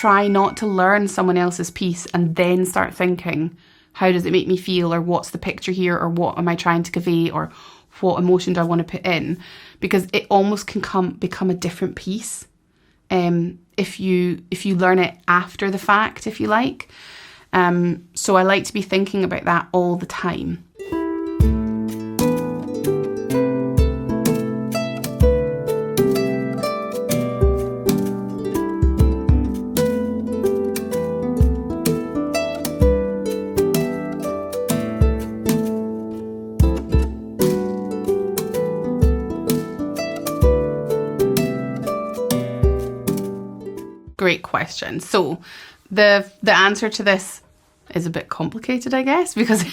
try not to learn someone else's piece and then start thinking, how does it make me feel, or what's the picture here, or what am I trying to convey, or what emotion do I want to put in? Because it almost can become a different piece if you learn it after the fact, if you like. So I like to be thinking about that all the time. Great question. So the answer to this is a bit complicated, I guess, because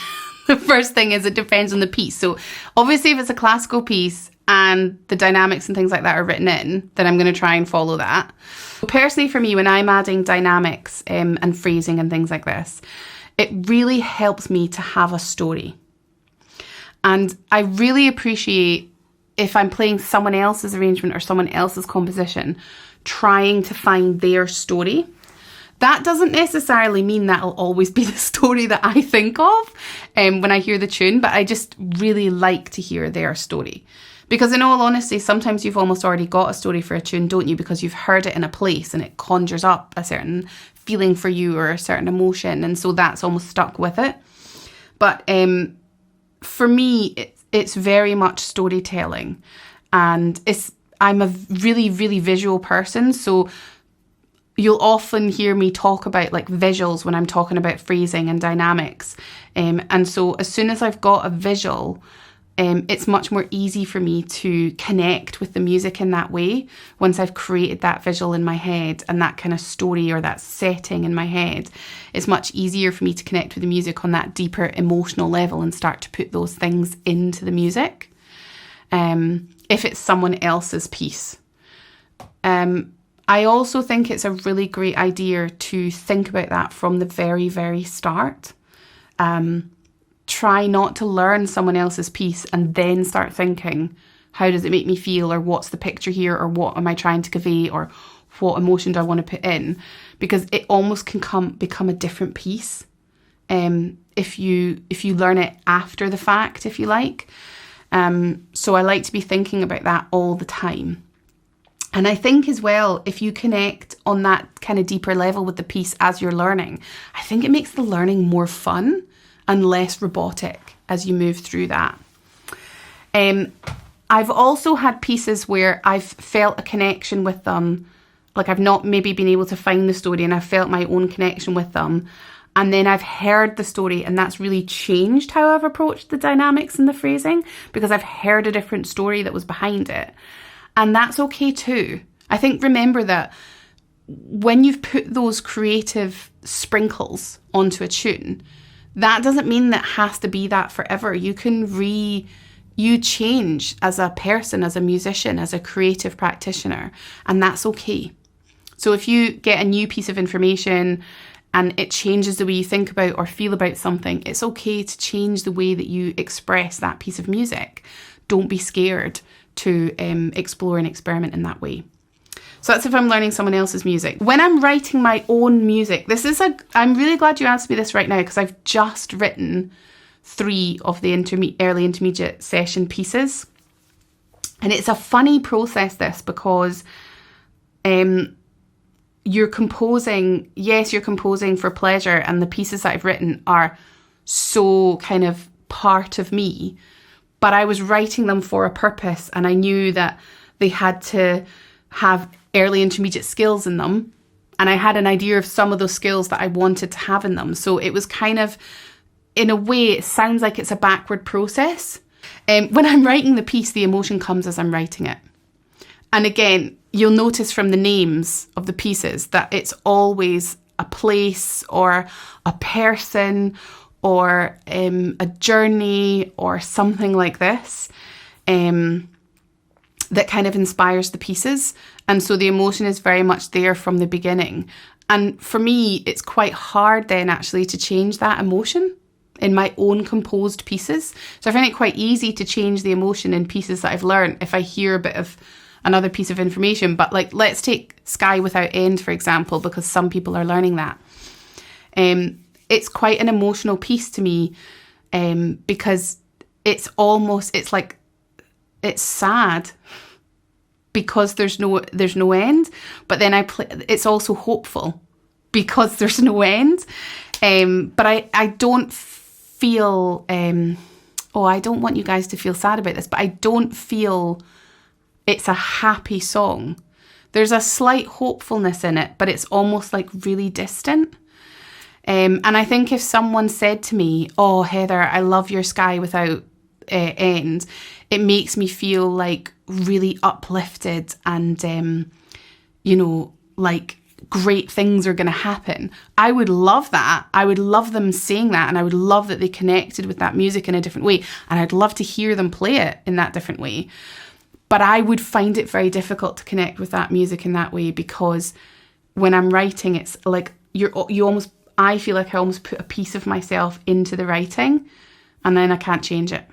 the first thing is it depends on the piece. So obviously if it's a classical piece and the dynamics and things like that are written in, then I'm going to try and follow that. Personally, for me, when I'm adding dynamics and phrasing and things like this, it really helps me to have a story. And I really appreciate, if I'm playing someone else's arrangement or someone else's composition, trying to find their story. That doesn't necessarily mean that'll always be the story that I think of when I hear the tune, but I just really like to hear their story. Because in all honesty, sometimes you've almost already got a story for a tune, don't you? Because you've heard it in a place and it conjures up a certain feeling for you or a certain emotion, and so that's almost stuck with it. But for me, it's very much storytelling, and I'm a really, really visual person, so you'll often hear me talk about like visuals when I'm talking about phrasing and dynamics. And so as soon as I've got a visual, it's much more easy for me to connect with the music in that way. Once I've created that visual in my head and that kind of story or that setting in my head, it's much easier for me to connect with the music on that deeper emotional level and start to put those things into the music. If it's someone else's piece. I also think it's a really great idea to think about that from the very, very start. Try not to learn someone else's piece and then start thinking, how does it make me feel, or what's the picture here, or what am I trying to convey, or what emotion do I want to put in? Because it almost can become a different piece if you learn it after the fact, if you like. So I like to be thinking about that all the time. And I think as well, if you connect on that kind of deeper level with the piece as you're learning, I think it makes the learning more fun and less robotic as you move through that. I've also had pieces where I've felt a connection with them, like I've not maybe been able to find the story and I've felt my own connection with them. And then I've heard the story and that's really changed how I've approached the dynamics and the phrasing, because I've heard a different story that was behind it. And that's okay too. I think remember that when you've put those creative sprinkles onto a tune, that doesn't mean that has to be that forever. You change as a person, as a musician, as a creative practitioner, and that's okay. So if you get a new piece of information and it changes the way you think about or feel about something, it's okay to change the way that you express that piece of music. Don't be scared to explore and experiment in that way. So that's if I'm learning someone else's music. When I'm writing my own music, I'm really glad you asked me this right now, because I've just written 3 of the early intermediate session pieces. And it's a funny process, this, because you're composing for pleasure, and the pieces that I've written are so kind of part of me, but I was writing them for a purpose, and I knew that they had to have early intermediate skills in them, and I had an idea of some of those skills that I wanted to have in them. So it was kind of, in a way, it sounds like it's a backward process. When I'm writing the piece, the emotion comes as I'm writing it. And again, you'll notice from the names of the pieces that it's always a place or a person or a journey or something like this that kind of inspires the pieces. And so the emotion is very much there from the beginning. And for me, it's quite hard then actually to change that emotion in my own composed pieces. So I find it quite easy to change the emotion in pieces that I've learned if I hear a bit of another piece of information. But like, let's take Sky Without End, for example, because some people are learning that. It's quite an emotional piece to me, because it's sad because there's no end, but then it's also hopeful because there's no end. But I don't feel, I don't want you guys to feel sad about this, but I don't feel it's a happy song. There's a slight hopefulness in it, but it's almost like really distant. And I think if someone said to me, oh, Heather, I love your Sky Without End, it makes me feel like really uplifted and, like great things are going to happen. I would love that. I would love them saying that, and I would love that they connected with that music in a different way, and I'd love to hear them play it in that different way. But I would find it very difficult to connect with that music in that way, because when I'm writing, it's like I feel like I almost put a piece of myself into the writing, and then I can't change it.